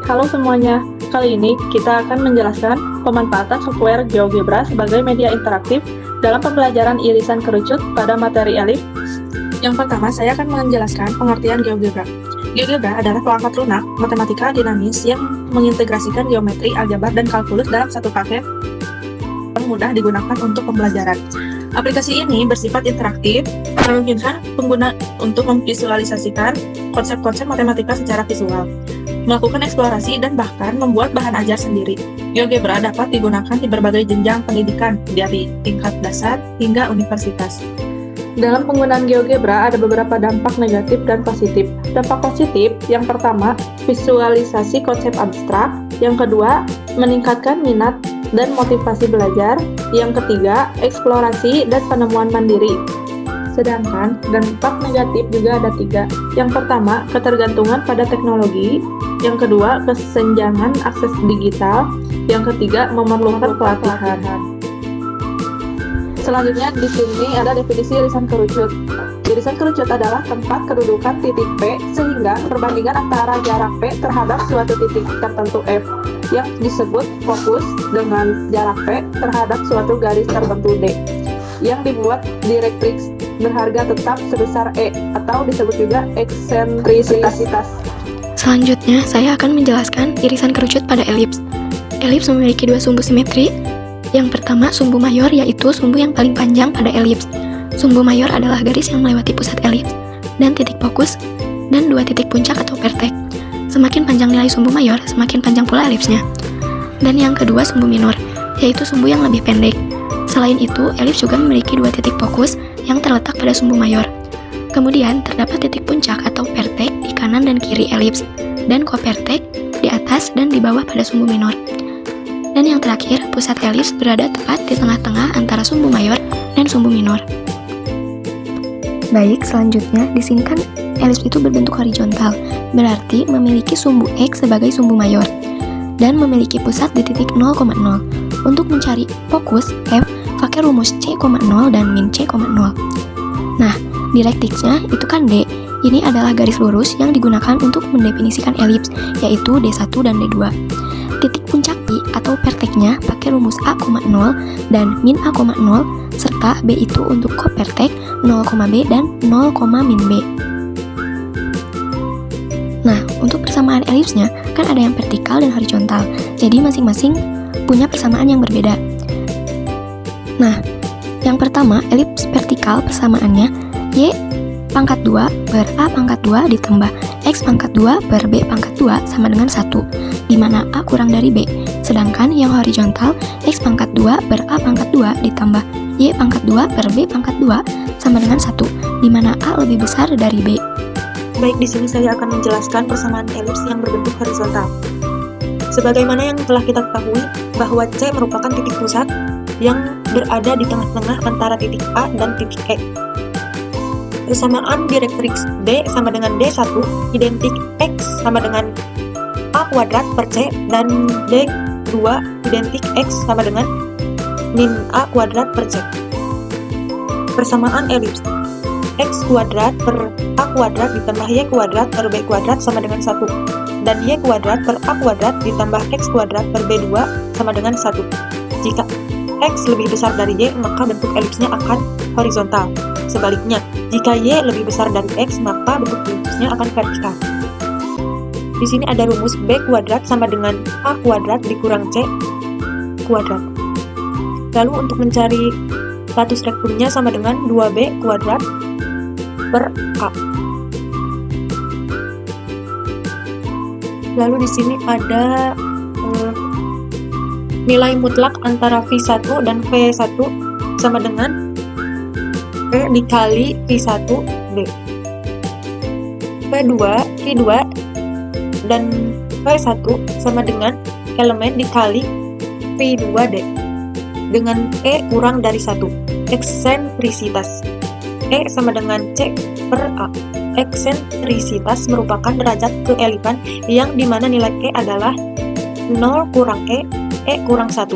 Halo semuanya, kali ini kita akan menjelaskan pemanfaatan software GeoGebra sebagai media interaktif dalam pembelajaran irisan kerucut pada materi elips. Yang pertama, saya akan menjelaskan pengertian GeoGebra. GeoGebra adalah perangkat lunak matematika dinamis yang mengintegrasikan geometri, aljabar, dan kalkulus dalam satu paket yang mudah digunakan untuk pembelajaran. Aplikasi ini bersifat interaktif, memungkinkan pengguna untuk memvisualisasikan konsep-konsep matematika secara visual, melakukan eksplorasi, dan bahkan membuat bahan ajar sendiri. GeoGebra dapat digunakan di berbagai jenjang pendidikan, dari tingkat dasar hingga universitas. Dalam penggunaan GeoGebra ada beberapa dampak negatif dan positif. Dampak positif, yang pertama, visualisasi konsep abstrak. Yang kedua, meningkatkan minat dan motivasi belajar. Yang ketiga, eksplorasi dan penemuan mandiri. Sedangkan dampak negatif juga ada 3. Yang pertama, ketergantungan pada teknologi. Yang kedua, kesenjangan akses digital. Yang ketiga, memerlukan pelatihan. Selanjutnya di sini ada definisi irisan kerucut. Irisan kerucut adalah tempat kedudukan titik P sehingga perbandingan antara jarak P terhadap suatu titik tertentu F yang disebut fokus dengan jarak P terhadap suatu garis tertentu D yang dibuat direktrix berharga tetap sebesar E atau disebut juga eksentrisitas. Selanjutnya, saya akan menjelaskan irisan kerucut pada elips. Elips memiliki 2 sumbu simetri. Yang pertama, sumbu mayor, yaitu sumbu yang paling panjang pada elips. Sumbu mayor adalah garis yang melewati pusat elips dan titik fokus dan 2 titik puncak atau vertex. Semakin panjang nilai sumbu mayor, semakin panjang pula elipsnya. Dan yang kedua, sumbu minor, yaitu sumbu yang lebih pendek. Selain itu, elips juga memiliki 2 titik fokus yang terletak pada sumbu mayor. Kemudian, terdapat titik puncak atau vertex di kanan dan kiri elips, dan kovertex di atas dan di bawah pada sumbu minor. Dan yang terakhir, pusat elips berada tepat di tengah-tengah antara sumbu mayor dan sumbu minor. Baik, selanjutnya di sini kan elips itu berbentuk horizontal, berarti memiliki sumbu X sebagai sumbu mayor dan memiliki pusat di titik 0,0. Untuk mencari fokus F, pakai rumus C,0 dan min C,0. Nah, direktrixnya itu kan D. Ini adalah garis lurus yang digunakan untuk mendefinisikan elips, yaitu D1 dan D2. Titik puncak I atau vertexnya pakai rumus A,0 dan min A,0 serta B itu untuk kovertex 0,B dan 0,min B. Nah, untuk persamaan elipsnya kan ada yang vertikal dan horizontal, jadi masing-masing punya persamaan yang berbeda. Nah, yang pertama, elips vertikal persamaannya Y pangkat 2 per A pangkat 2 ditambah X pangkat 2 per B pangkat 2 sama dengan 1, di mana A kurang dari B. Sedangkan yang horizontal, X pangkat 2 per A pangkat 2 ditambah Y pangkat 2 per B pangkat 2 sama dengan 1, di mana A lebih besar dari B. Baik, di sini saya akan menjelaskan persamaan elips yang berbentuk horizontal. Sebagaimana yang telah kita ketahui bahwa C merupakan titik pusat yang berada di tengah-tengah antara titik A dan titik E. Persamaan direktrix D sama dengan D1 identik X sama dengan A kuadrat per C dan D2 identik X sama dengan min A kuadrat per C. Persamaan elips X kuadrat per A kuadrat ditambah Y kuadrat per B kuadrat sama dengan 1 dan Y kuadrat per A kuadrat ditambah X kuadrat per B2 sama dengan 1. Jika X lebih besar dari Y, maka bentuk elipsnya akan horizontal. Sebaliknya, jika Y lebih besar dari X, maka bentuk elipsnya akan vertikal. Di sini ada rumus B kuadrat sama dengan A kuadrat dikurang C kuadrat. Lalu untuk mencari status rektumnya sama dengan 2B kuadrat per A. Lalu di sini ada nilai mutlak antara V1 dan V1 sama dengan V dikali V1 D. V2 dan V1 sama dengan elemen dikali V2D dengan E kurang dari 1. Eksentrisitas E sama dengan C per A. Eksentrisitas merupakan derajat keelipan yang dimana nilai E adalah 0 kurang E kurang 1.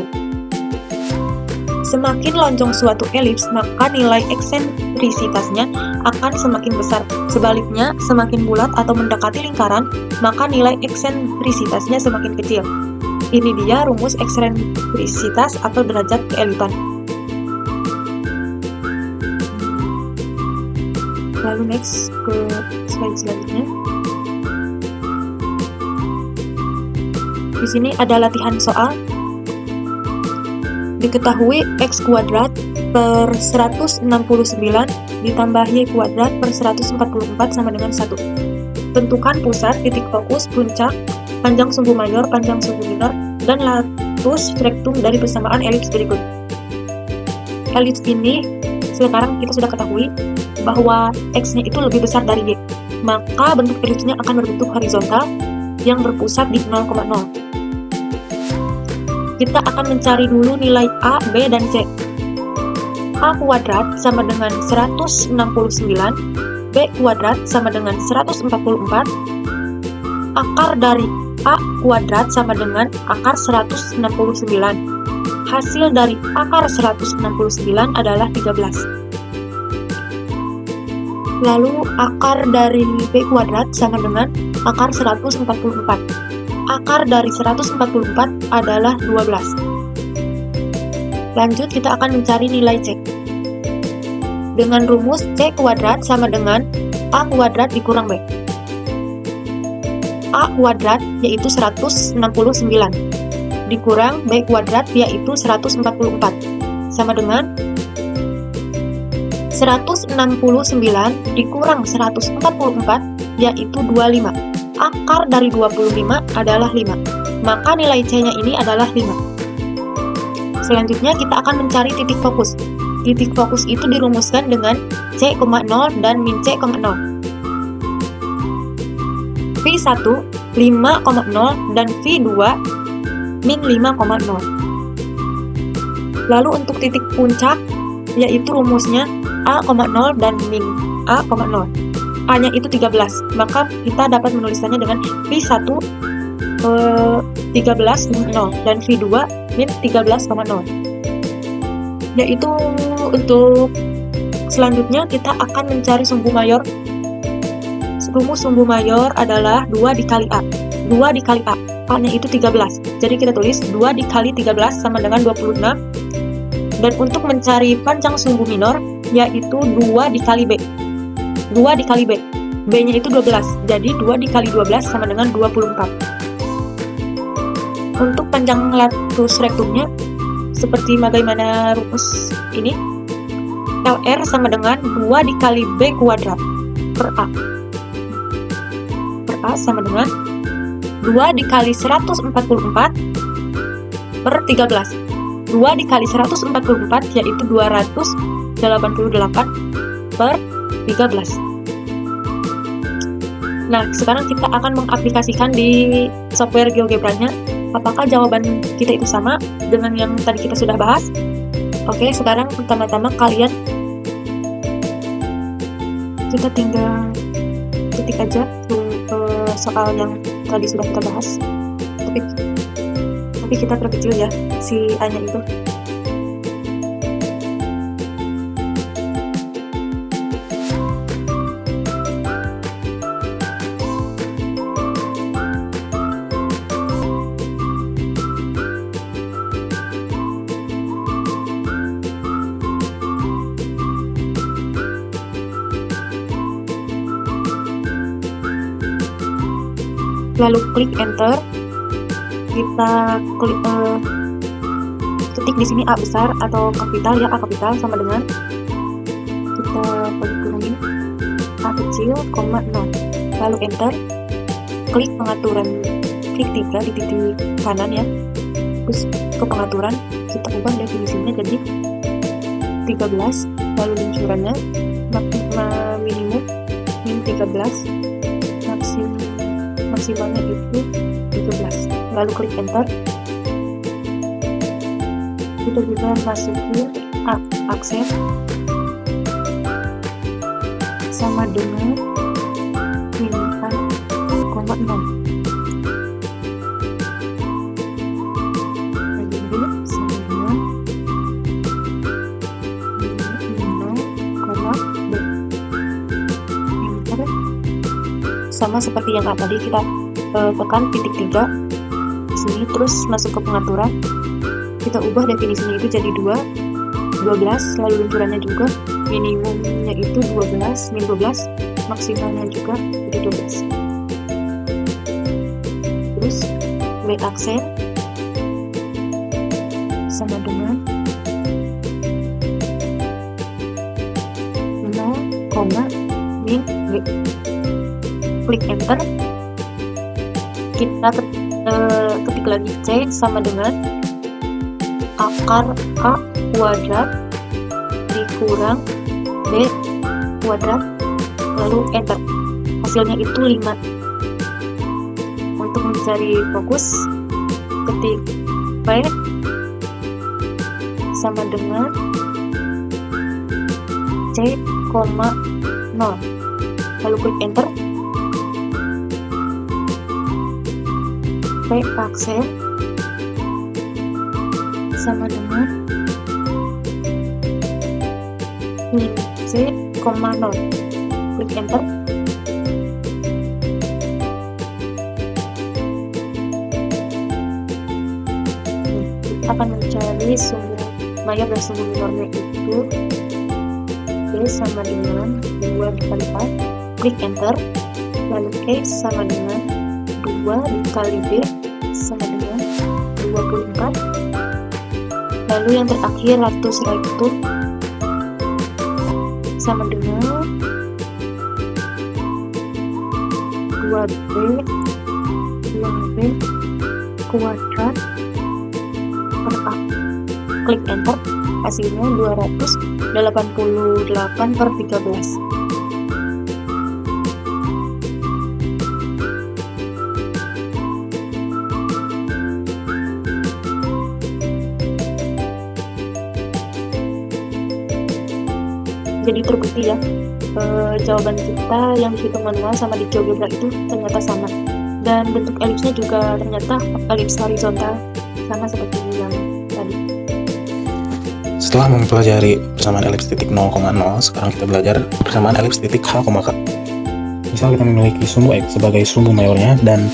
Semakin lonjong suatu elips, maka nilai eksentrisitasnya akan semakin besar. Sebaliknya, semakin bulat atau mendekati lingkaran, maka nilai eksentrisitasnya semakin kecil. Ini dia rumus eksentrisitas atau derajat keelipan. Lalu next ke slide selanjutnya. Di sini ada latihan soal. Diketahui x kuadrat per 169 ditambah y kuadrat per 144 sama dengan 1. Tentukan pusat, titik fokus, puncak, panjang sumbu mayor, panjang sumbu minor, dan latus rectum dari persamaan elips berikut. Elips ini sekarang kita sudah ketahui bahwa x-nya itu lebih besar dari y. Maka bentuk elipsnya akan berbentuk horizontal yang berpusat di 0,0. Kita akan mencari dulu nilai A, B, dan C. A kuadrat sama dengan 169, B kuadrat sama dengan 144, akar dari A kuadrat sama dengan akar 169. Hasil dari akar 169 adalah 13. Lalu akar dari B kuadrat sama dengan akar 144. Akar dari 144 adalah 12. Lanjut, kita akan mencari nilai C. Dengan rumus C kuadrat sama dengan A kuadrat dikurang B. A kuadrat yaitu 169 dikurang B kuadrat yaitu 144 sama dengan 169 dikurang 144 yaitu 25. Akar dari 25 adalah 5. Maka nilai C-nya ini adalah 5. Selanjutnya kita akan mencari titik fokus. Titik fokus itu dirumuskan dengan C,0 dan min C,0. V1 5,0 dan V2 min 5,0. Lalu untuk titik puncak yaitu rumusnya A,0 dan min A,0. A-nya itu 13, maka kita dapat menulisannya dengan V1 13,0 dan V2 min 13,0. Yaitu untuk selanjutnya kita akan mencari sumbu mayor. Rumus sumbu mayor adalah 2 dikali A. 2 dikali A, A-nya itu 13. Jadi kita tulis 2 dikali 13 sama dengan 26. Dan untuk mencari panjang sumbu minor yaitu 2 dikali B. 2 dikali B. B-nya itu 12. Jadi 2 dikali 12 sama dengan 24. Untuk panjang latus rectumnya seperti bagaimana rumus ini. LR sama dengan 2 dikali B kuadrat per A. Per A sama dengan 2 dikali 144 per 13. 2 dikali 144 yaitu 288 per 13. Nah, sekarang kita akan mengaplikasikan di software GeoGebra-nya. Apakah jawaban kita itu sama dengan yang tadi kita sudah bahas? Oke, sekarang pertama-tama kita tinggal ketik aja soal yang tadi sudah kita bahas. Tapi kita perkecil ya si A-nya itu. Lalu klik enter. Kita ketik di sini A besar atau kapital ya, A kapital sama dengan kita kurangin A kecil, 0. Lalu enter. Klik pengaturan, klik 3 di titik kanan ya. Terus ke pengaturan kita ubah definisinya jadi 13. Lalu luncurannya minimum min 13, maksimalnya itu 13. Lalu klik enter. Kita juga masukin akses sama dengan min 4,0. Jadi sama dengan sama seperti yang tadi, kita tekan titik 3 di sini, terus masuk ke pengaturan, kita ubah definisinya itu jadi 12, lalu luncurannya juga minimumnya itu 12, min 12, maksimalnya juga jadi 12. Terus weight aksen sama dengan 0, min W. Klik enter, kita ketik lagi C sama dengan akar A kuadrat dikurang B kuadrat, lalu enter. Hasilnya itu 5. Untuk mencari fokus, ketik P sama dengan C, 0, lalu klik enter. P aksen sama dengan min C, 0, klik enter. Kita akan mencari sumbu mayor dan sumbu minornya itu B sama dengan 2 dikali 4, klik enter, lalu E sama dengan 2 dikali B sama dengan 24, lalu yang terakhir ratus itu sama dengan 2B kuadrat per A. Klik enter, hasilnya 288 per 13. Jadi terbukti ya, jawaban kita yang dihitung manual sama di GeoGebra itu ternyata sama, dan bentuk elipsnya juga ternyata elips horizontal sama seperti yang tadi. Setelah mempelajari persamaan elips titik 0,0, sekarang kita belajar persamaan elips titik H, K. Misal kita memiliki sumbu X sebagai sumbu mayornya dan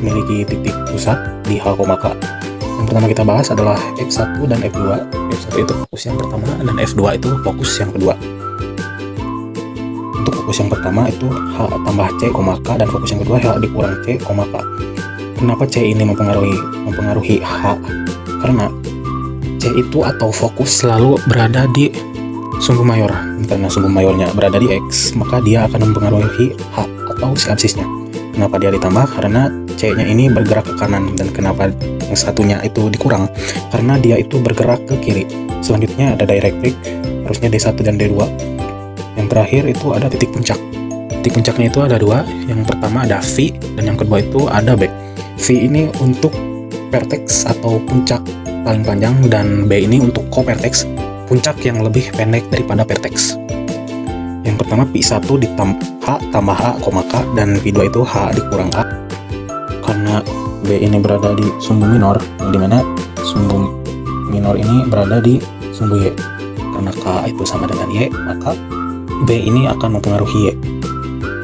memiliki titik pusat di H, K. Yang pertama kita bahas adalah F1 dan F2. F1 itu fokus yang pertama dan F2 itu fokus yang kedua. Untuk fokus yang pertama itu H tambah C, K, dan fokus yang kedua H dikurang C, K. Kenapa C ini mempengaruhi H? Karena C itu atau fokus selalu berada di sumbu mayor. Karena sumbu mayornya berada di X, maka dia akan mempengaruhi H atau si absisnya. Kenapa dia ditambah? Karena C-nya ini bergerak ke kanan, dan kenapa yang satunya itu dikurang? Karena dia itu bergerak ke kiri. Selanjutnya ada dielectric, harusnya D1 dan D2. Yang terakhir itu ada titik puncak. Titik puncaknya itu ada 2. Yang pertama ada V, dan yang kedua itu ada B. V ini untuk vertex atau puncak paling panjang, dan B ini untuk co-vertex, puncak yang lebih pendek daripada vertex. Yang pertama P1 ditambah H tambah H, K, dan P2 itu H dikurang A. Karena B ini berada di sumbu minor, dimana sumbu minor ini berada di sumbu Y. Karena K itu sama dengan Y, maka B ini akan mempengaruhi Y.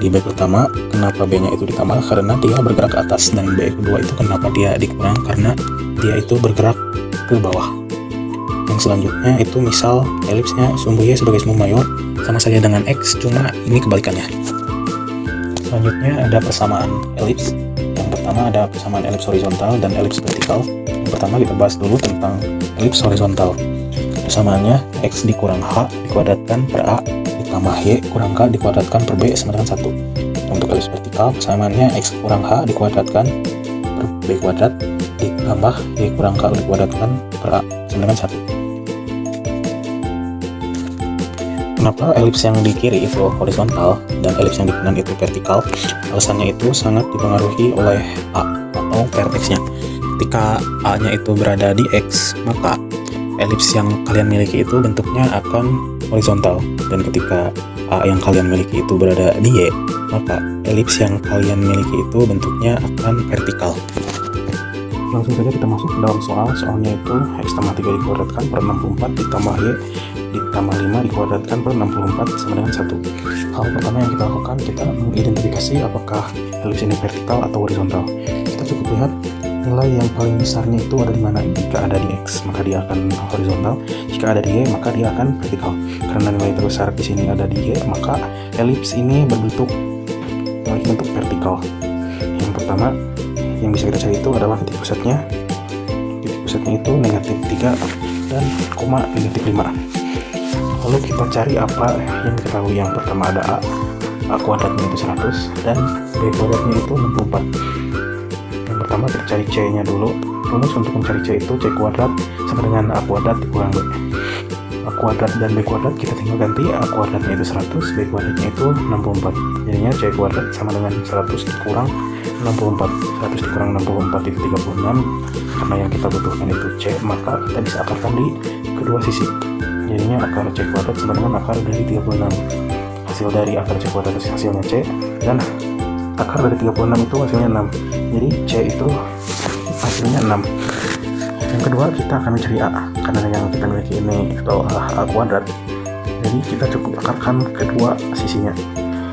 Di B pertama, kenapa B-nya itu ditambah? Karena dia bergerak ke atas, dan B kedua itu kenapa dia dikurang? Karena dia itu bergerak ke bawah. Yang selanjutnya itu misal elipsnya sumbu Y sebagai sumbu mayor sama saja dengan X, cuma ini kebalikannya. Selanjutnya ada persamaan elips. Yang pertama ada persamaan elips horizontal dan elips vertikal. Yang pertama kita bahas dulu tentang elips horizontal. Persamaannya X dikurang H dikuadratkan per A ditambah Y kurang K dikuadratkan per B sama dengan 1. Untuk elips vertikal persamaannya X kurang H dikuadratkan per B kuadrat ditambah Y kurang K dikuadratkan per A sama dengan 1. Kenapa elips yang di kiri itu horizontal dan elips yang di kanan itu vertikal? Alasannya itu sangat dipengaruhi oleh A atau vertexnya. Ketika A-nya itu berada di X, maka elips yang kalian miliki itu bentuknya akan horizontal, dan ketika A yang kalian miliki itu berada di Y, maka elips yang kalian miliki itu bentuknya akan vertikal. Langsung saja kita masuk ke dalam soalnya itu X tambah 3 dikuadratkan per 64 ditambah Y ditambah 5 dikuadratkan per 64 sama dengan 1. Hal pertama yang kita lakukan, kita mengidentifikasi apakah elips ini vertikal atau horizontal. Kita cukup lihat nilai yang paling besarnya itu ada di mana. Jika ada di X maka dia akan horizontal, jika ada di Y maka dia akan vertikal. Karena nilai terbesar di sini ada di Y, maka elips ini berbentuk vertikal. Yang pertama yang bisa kita cari itu adalah titik pusatnya. Titik pusatnya itu negatif 3 dan koma negatif 5. Lalu kita cari apa yang diketahui. Yang pertama ada A kuadratnya itu 100 dan B kuadratnya itu 64. Yang pertama kita cari C nya dulu. Rumus untuk mencari C itu C kuadrat sama dengan A kuadrat dikurang B. A kuadrat dan B kuadrat kita tinggal ganti. A kuadratnya itu 100, B kuadratnya itu 64. Jadinya C kuadrat sama dengan 100 dikurang 64. 100 dikurang 64 itu 36. Karena yang kita butuhkan itu C, maka kita bisa akarkan di kedua sisi. Jadinya akar C kuadrat sama dengan akar dari 36. Hasil dari akar C kuadrat hasilnya C, dan akar dari 36 itu hasilnya 6. Jadi C itu hasilnya 6. Yang kedua kita akan mencari A, karena yang kita miliki ini atau A kuadrat. Jadi kita cukup akarkan kedua sisinya.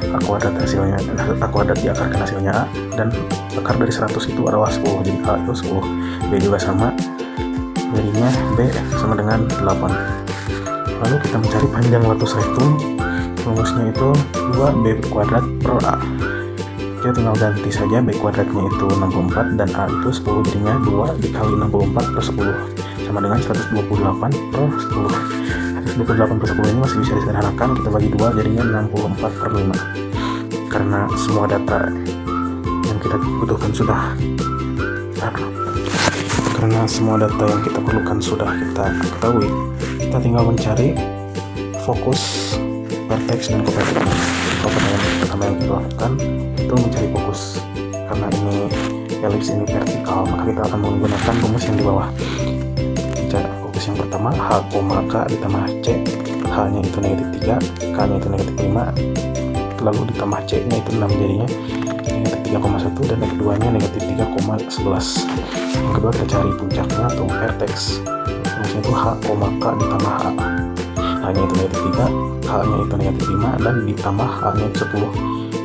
A kuadrat hasilnya, A kuadrat diakarkan hasilnya A, dan akar dari 100 itu adalah 10. Jadi A itu 10. B juga sama. Jadinya B sama dengan 8. Lalu kita mencari panjang latus rektum. Rumusnya itu 2B kuadrat per A. Kita tinggal ganti saja. B kuadratnya itu 64 dan A itu 10. Jadinya 2 dikali 64 per 10 sama dengan 128 per 10. 128 per 10 ini masih bisa disederhanakan. Kita bagi 2 jadinya 64 per 5. Karena semua data yang kita butuhkan sudah karena semua data yang kita perlukan sudah kita ketahui, kita tinggal mencari fokus, vertex, dan kovertex. Yang pertama yang kita lakukan itu mencari fokus. Karena ini elips ini vertikal, maka kita akan menggunakan rumus yang di bawah. Fokus yang pertama H, K ditambah C. H nya itu negatif 3, K nya itu negatif 5, lalu ditambah C nya itu 6, jadinya negatif 3,1, dan yang keduanya negatif 3,11. Yang kedua kita cari puncaknya atau vertex. Rumusnya itu H, K ditambah H. H nya itu negatif 3, H nya itu negatif 5, dan ditambah H nya itu 10.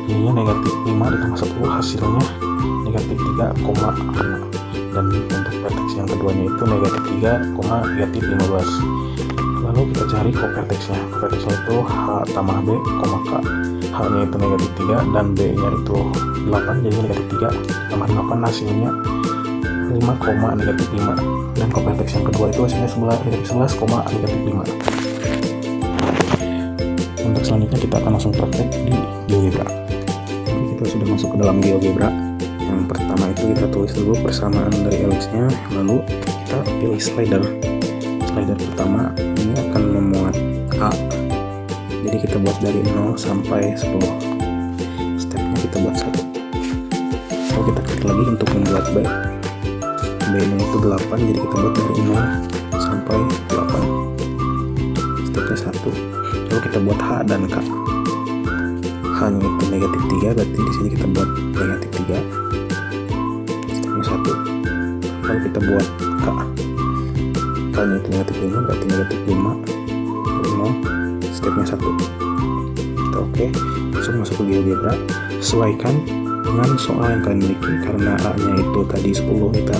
Jadinya negatif 5 ditambah 10 hasilnya negatif 3,5. Dan untuk vertex yang keduanya itu negatif 3, negatif 15. Lalu kita cari kovertexnya. Kovertexnya itu H tambah B, K. H nya itu negatif 3 dan B nya itu 8, jadi negatif 3 tambah 8 hasilnya 5, negatif 5. Dan kovertex yang kedua itu hasilnya negatif 11, negatif 5. Untuk selanjutnya kita akan langsung praktek di GeoGebra. Jadi kita sudah masuk ke dalam GeoGebra. Yang pertama itu kita tulis dulu persamaan dari elipsnya, lalu kita pilih slider. Slider pertama ini akan memuat A. Jadi kita buat dari 0 sampai 10. Stepnya kita buat 1. Lalu kita klik lagi untuk membuat B. B nya itu 8, jadi kita buat dari 0 sampai 8. Stepnya 1. Lalu kita buat H dan K. H nya itu negatif 3, berarti di sini kita buat negatif 3. Stepnya 1. Lalu kita buat K. K nya itu negatif 5, berarti negatif 5 dari 0. Stepnya 1. Kita oke. Langsung masuk ke GeoGebra. Sesuaikan dengan soal yang kalian miliki. Karena A nya itu tadi 10, kita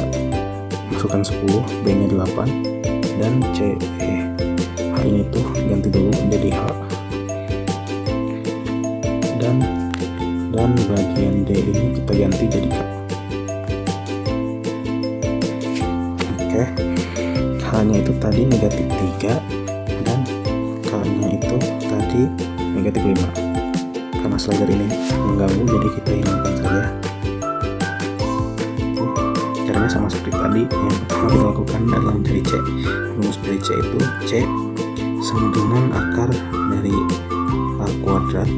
masukkan 10, B nya 8, dan C, H ini tuh ganti dulu jadi H, dan bagian D ini kita ganti jadi K. Oke. H nya itu tadi negatif 3 dan K nya itu tadi negatif 5. Karena slider ini mengganggu, jadi kita hilangkan saja. Caranya sama seperti tadi. Yang pertama kita lakukan adalah mencari C. Rumus dari C itu C sama dengan akar dari A kuadrat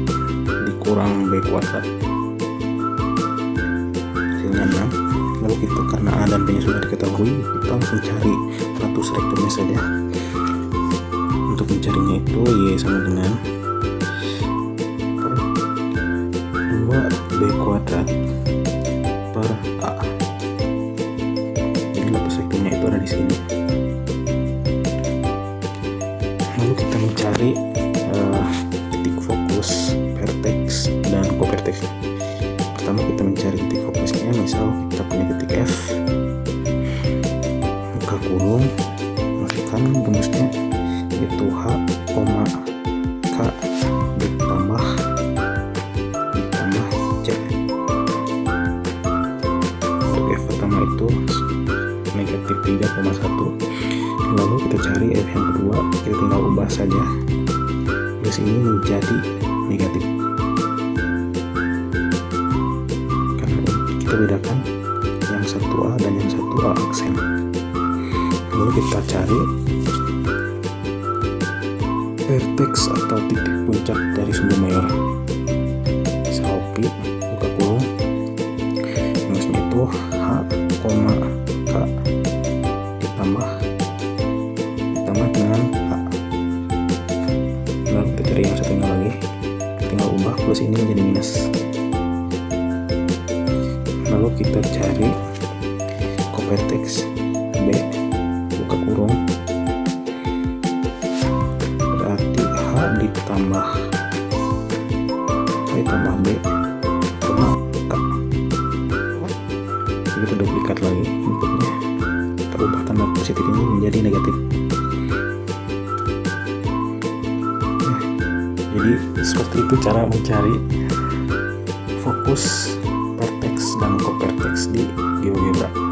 dikurang B kuadrat, hasilnya 6. Lalu kita, karena A dan B nya sudah diketahui, kita langsung cari latus rektumnya saja. Untuk mencarinya itu Y sama dengan 2B kuadrat per A. Jadi latus rektumnya itu ada di sini. Lalu kita mencari titik fokus, vertex, dan kovertex. Pertama kita mencari 3,1. Lalu kita cari F yang kedua, kita tinggal ubah saja plus ini menjadi negatif, karena kita bedakan yang satu A dan yang satu A aksen. Lalu kita cari vertex atau titik puncak dari sumbu mayor. Selfie buka kurung, maksudnya itu H, K ditambah dengan H. Lalu kita cari yang satunya lagi, tinggal ubah plus ini menjadi minus. Lalu kita cari covertex B buka kurung, berarti H ditambah B koma K. Kita duplikat lagi inputnya, kita ubah tanda positif ini menjadi negatif. Jadi seperti itu cara mencari fokus, vertex, dan covertex di GeoGebra.